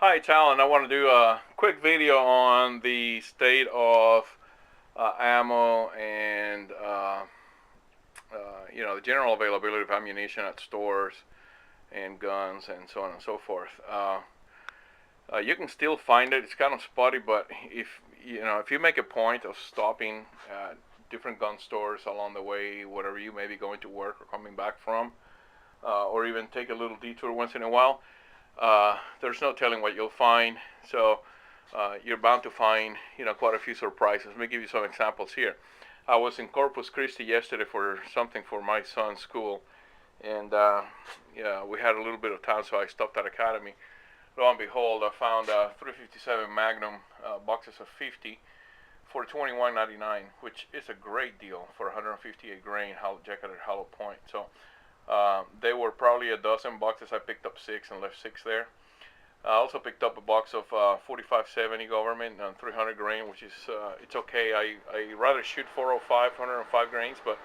Hi, it's Alan. I want to do a quick video on the state of ammo and the general availability of ammunition at stores and guns and so on and so forth. You can still find it. It's kind of spotty, but if you make a point of stopping at different gun stores along the way, whatever you may be going to work or coming back from, or even take a little detour once in a while, there's no telling what you'll find. So you're bound to find quite a few surprises. Let me give you some examples here. I was in Corpus Christi yesterday for something for my son's school, and we had a little bit of time, so I stopped at Academy. Lo and behold, I found 357 Magnum boxes of 50 for $21.99, which is a great deal for 158 grain jacketed hollow point. So they were probably a dozen boxes. I picked up 6 and left 6 there. I also picked up a box of 4570 government and 300 grain, which is it's okay. I rather shoot 405, 105 grains, but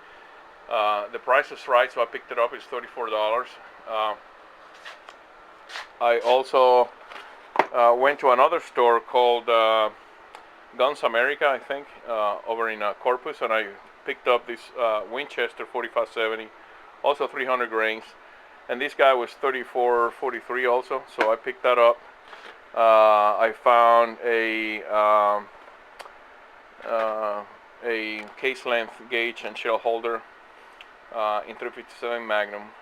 the price is right, so I picked it up. It's $34. I also went to another store called Guns America, I think, over in Corpus, and I picked up this Winchester 4570, also 300 grains, and this guy was $34.43 also, so I picked that up. I found a case length gauge and shell holder in 357 Magnum,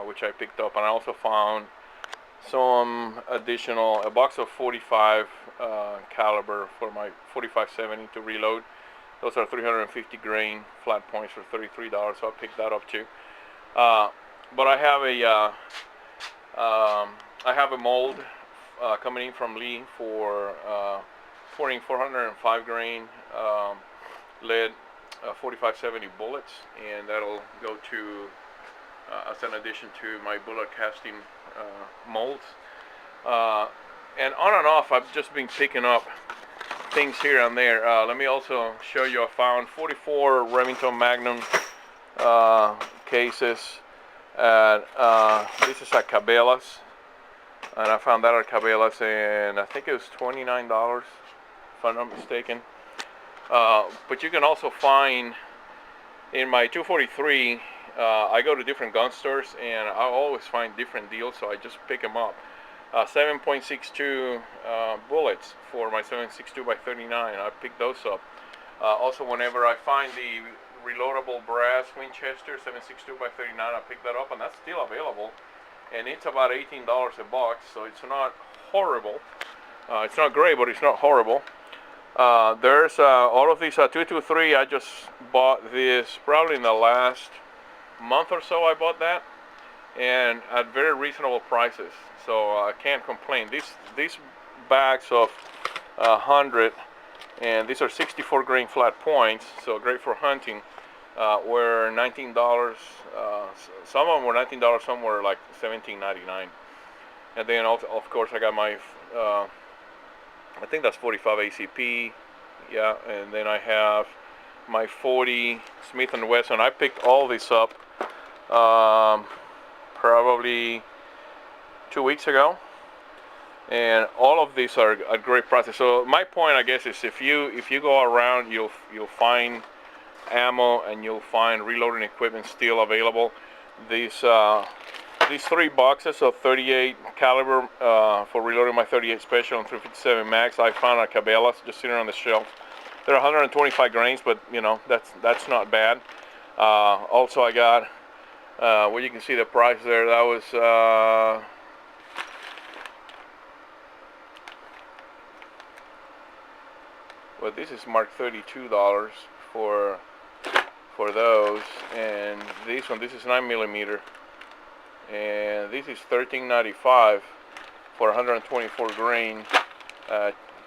which I picked up, and I also found a box of 45 caliber for my 4570 to reload. Those are 350 grain flat points for $33, so I picked that up too. But I have a mold coming in from Lee for pouring 405 grain lead 4570 bullets, and that'll go to as an addition to my bullet casting molds. And on and off, I've just been picking up things here and there. Let me also show you. I found 44 Remington Magnum cases this is at Cabela's, and I found that at Cabela's, and I think it was $29 if I'm not mistaken. But you can also find in my 243, I go to different gun stores and I always find different deals, so I just pick them up. 7.62 bullets for my 7.62 by 39, I pick those up. Also, whenever I find the reloadable brass Winchester 7.62 by 39, I pick that up, and that's still available, and it's about $18 a box, so it's not horrible. It's not great, but it's not horrible. There's all of these 223. I just bought this probably in the last month or so. I bought that, and at very reasonable prices, so I can't complain. These bags of 100, and these are 64 grain flat points, so great for hunting, were $19. Some of them were $19, some were like $17.99. And then also, of course, I got my I think that's 45 ACP, yeah, and then I have my 40 Smith & Wesson. I picked all this up probably 2 weeks ago, and all of these are at great prices. So my point, I guess, is if you go around, you'll find ammo and you'll find reloading equipment still available. These 3 boxes of 38 caliber for reloading my 38 Special and 357 Max, I found at Cabela's, just sitting on the shelf. They're 125 grains, but that's not bad. Also, I got well, you can see the price there. That was well, this is marked $32 for those, and this is 9mm, and this is $13.95 for 124 grain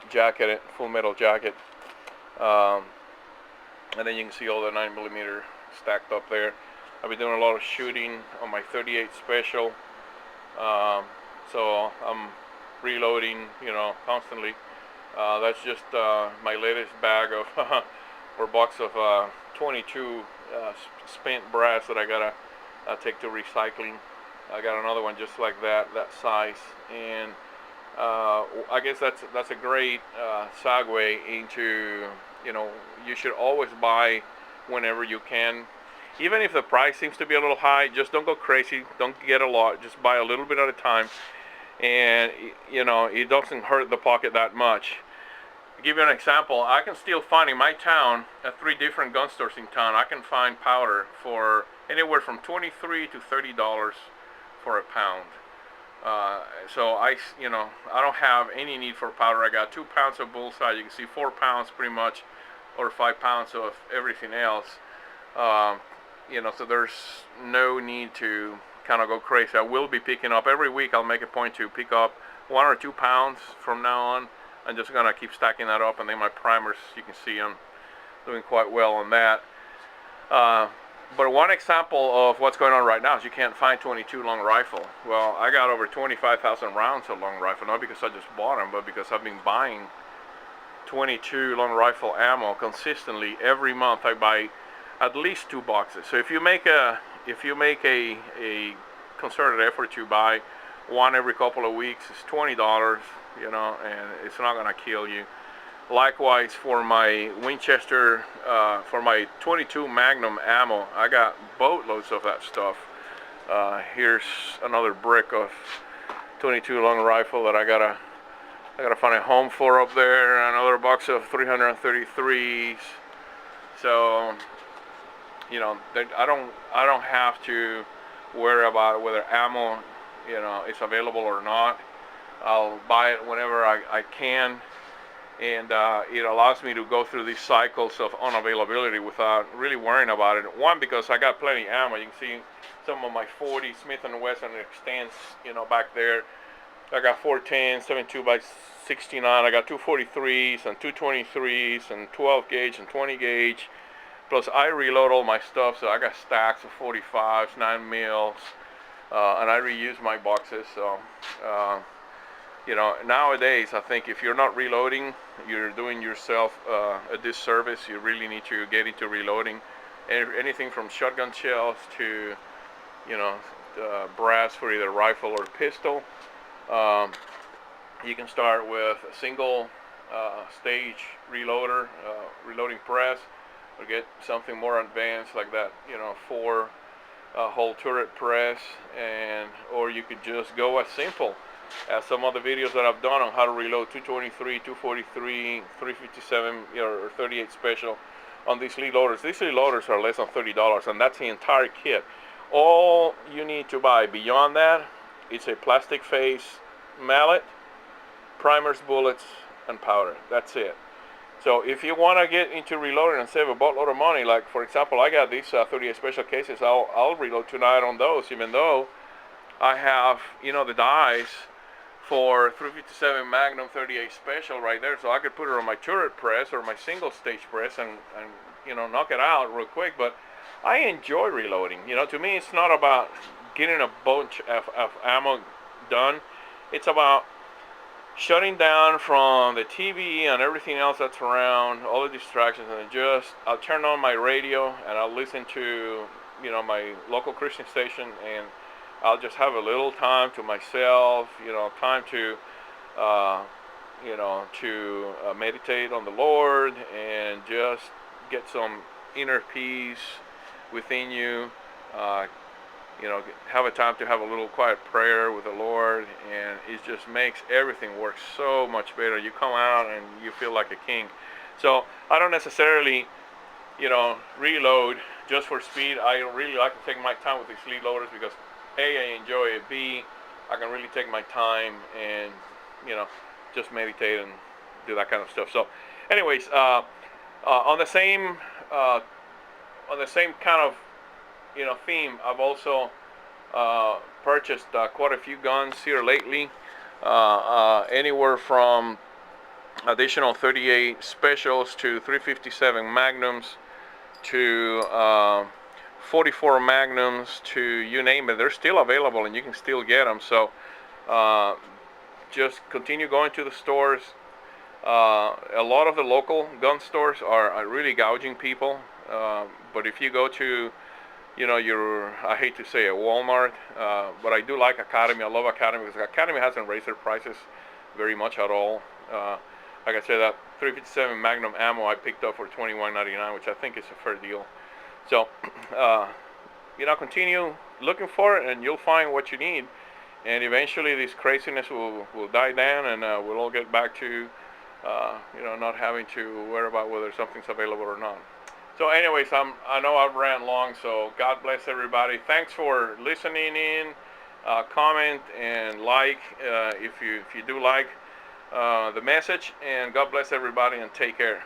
jacketed, full metal jacket. And then you can see all the 9mm stacked up there. I've been doing a lot of shooting on my 38 Special, so I'm reloading, constantly. That's just my latest bag of or box of 22 spent brass that I gotta take to recycling. I got another one just like that size, and I guess that's a great segue into, you know, you should always buy whenever you can. Even if the price seems to be a little high, just don't go crazy. Don't get a lot. Just buy a little bit at a time, and you know it doesn't hurt the pocket that much. To give you an example, I can still find in my town, at 3 different gun stores in town, I can find powder for anywhere from $23 to $30 for a pound. So you know, I don't have any need for powder. I got 2 pounds of bullseye. You can see 4 pounds pretty much, or 5 pounds of everything else. Um, you know, so there's no need to kind of go crazy. I will be picking up every week. I'll make a point to pick up 1 or 2 pounds from now on. I'm just gonna keep stacking that up, and then my primers, you can see I'm doing quite well on that. But one example of what's going on right now is you can't find 22 long rifle. Well, I got over 25,000 rounds of long rifle, not because I just bought them, but because I've been buying 22 long rifle ammo consistently. Every month I buy at least 2 boxes. So if you make a concerted effort to buy one every couple of weeks, it's $20, you know, and it's not gonna kill you. Likewise for my Winchester, for my 22 Magnum ammo, I got boatloads of that stuff. Here's another brick of 22 long rifle that I gotta find a home for up there. Another box of 333s. So, you know, I don't have to worry about whether ammo, you know, is available or not. I'll buy it whenever I can. And it allows me to go through these cycles of unavailability without really worrying about it. One, because I got plenty of ammo. You can see some of my 40 Smith & Wesson extends, you know, back there. I got 410, 72 by 69. I got 243s and 223s and 12 gauge and 20 gauge. Plus I reload all my stuff, so I got stacks of 45s, 9 mils, and I reuse my boxes. So. You know, nowadays, I think if you're not reloading, you're doing yourself a disservice. You really need to get into reloading. Anything from shotgun shells to, you know, brass for either rifle or pistol. You can start with a single stage reloader, reloading press, or get something more advanced like that, you know, 4 hole turret press, or you could just go as simple as some other videos that I've done on how to reload 223, 243, 357, or 38 special on these lead loaders. These lead loaders are less than $30, and that's the entire kit. All you need to buy beyond that, it's a plastic face mallet, primers, bullets, and powder. That's it. So if you want to get into reloading and save a boatload of money, like for example, I got these 38 special cases. I'll reload tonight on those, even though I have, you know, the dies for 357 Magnum 38 special right there, so I could put it on my turret press or my single stage press and you know, knock it out real quick. But I enjoy reloading. You know, to me it's not about getting a bunch of ammo done. It's about shutting down from the TV and everything else that's around, all the distractions, and I'll turn on my radio and I'll listen to, you know, my local Christian station, and I'll just have a little time to myself, you know, time to, you know, to meditate on the Lord and just get some inner peace within you. You know, have a time to have a little quiet prayer with the Lord, and it just makes everything work so much better. You come out and you feel like a king. So I don't necessarily, you know, reload just for speed. I really like to take my time with these lead loaders because A, I enjoy it. B, I can really take my time and, you know, just meditate and do that kind of stuff. So, anyways, on the same kind of, you know, theme, I've also purchased quite a few guns here lately. Anywhere from additional 38 specials to 357 Magnums to 44 Magnums to you name it. They're still available and you can still get them. So just continue going to the stores. A lot of the local gun stores are really gouging people. But if you go to, you know, I hate to say it, Walmart, but I do like Academy. I love Academy because Academy hasn't raised their prices very much at all. Like I said, that 357 Magnum ammo I picked up for $21.99, which I think is a fair deal. So, continue looking for it, and you'll find what you need. And eventually, this craziness will die down, and we'll all get back to, not having to worry about whether something's available or not. So, anyways, I know I've ran long, so God bless everybody. Thanks for listening in. Comment and like if you do like the message, and God bless everybody, and take care.